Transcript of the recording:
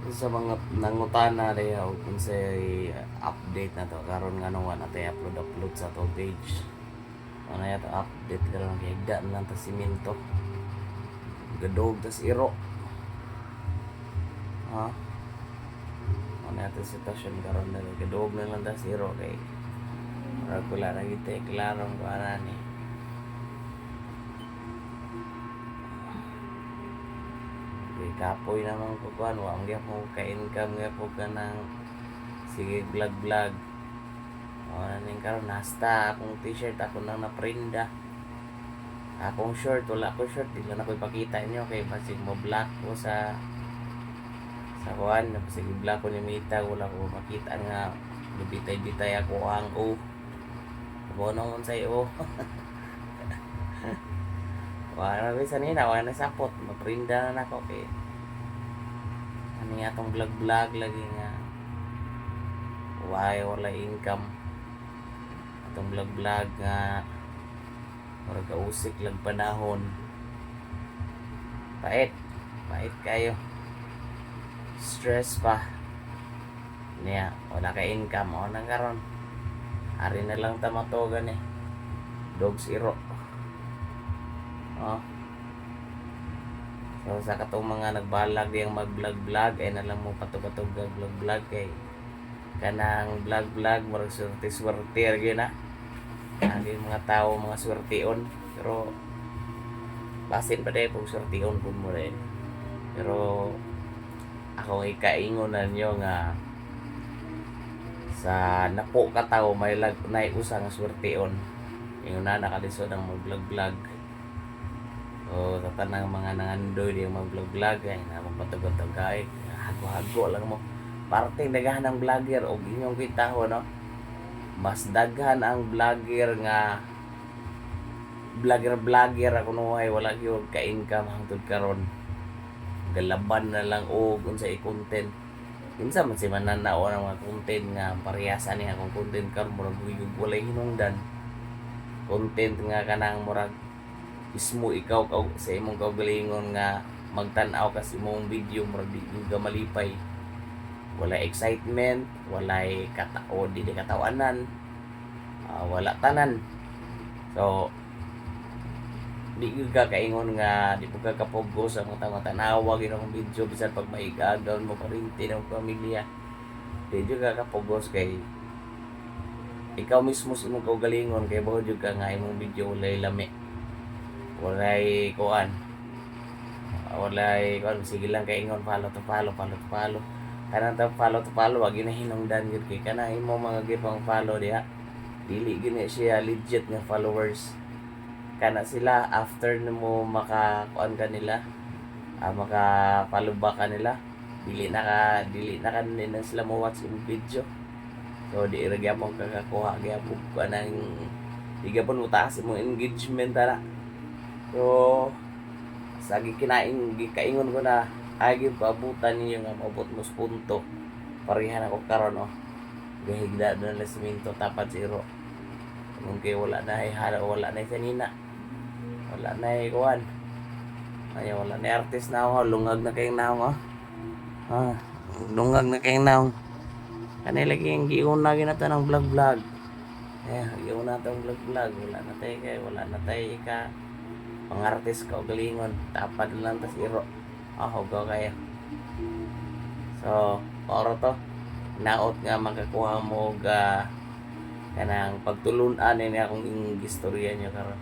Sa mga nangutana diha og unsay update na to karon nga nawa natay upload sa to page. Ano yata update karon kay higda na lang ta simento. Gadog tas iro. Ha? Ano yata sitwasyon karon na gadog na lang tas iro kay murag wala na gid tay klarong kuanan ni. Kapoy naman ko kuan wa ang gyapon ko ka-income gyapon ka ng sige vlog. Wala ning karon nasta akong t-shirt ako nang naprinda. Akong short wala ko short di lang ako ipakita inyo kay basig mo black ko sa kuan basig black ko ni Mita wala ko makita nga bitay ako ang bono unsay wala na bisan nina wala na sapot maprinda na nako kay ani atong vlog lagi nga wala income atong vlog nga murag kausik lang panahon pait kayo stress pa niya wala ka income o nang karon ari na lang tamatogan dogs iro so sa katong mga nagbalag diyang mag-vlog ay nalang mo patug-patug vlog kay kanang vlog murag swerte gyud na ang mga tao mga swerteon pero basin pa dai pag swerteon pud mo rin pero ako ikaingon na nyo nga sa napo ka tao may usa nga swerteon ingon na nakalisod ang mag-vlog o sa tanang mga nangandoy di mag-vlog ay na magpatug-tug kay hago lang mo parting daghan ang vlogger og inyong kitahon no mas daghan ang vlogger nga vlogger ako nuhay wala gyud ka income hangtod karon galaban na lang og unsay content kinsa man si mananao ng mga content nga parehasa ni akong content karon murag walay hinungdan content nga kanang murag ismo ikaw sa imong kaugalingon nga magtan-aw ka sa imong video murag di ka malipay wala excitement wala di katawanan wala tanan so di ka kaingon nga di po ka kapugos sa mga tanawa ginong video bisan pag maigagaw mo parinti ng pamilya di ka kapugos kay ikaw mismo sa imong kaugalingon kay bao jud ka nga imong video walay lami walay kuan sige lang kaingon follow to follow kanang follow to follow wag na hinungdan gyud kay kana imo mga gipang follow diha dili gini siya legit nga followers kana sila after mo maka-kuan kanila maka follow back kanila dili na kanila sila mo watch yung video so di ra gyapon kakakuha gyapon kanang di gyapon utaas imong engagement ana so sa gikaingon ko na agi paabutan niyo nga maabot mo sa punto parehan ako karon gahigda na lang simento tapat zero kung kay wala na wala na sanina wala na kuan ay wala na artist na ako lungag na kayong naong lungag na kayong naong kanay lagi ang giuna ginata ng vlog giuna tong vlog wala na tayo kay wala na tayo ka pang artist ka galingon tapad lang tas iro hugaw kayo so oro to naot nga makakuha mo kanang pagtulunan ni akong istorya nyo karon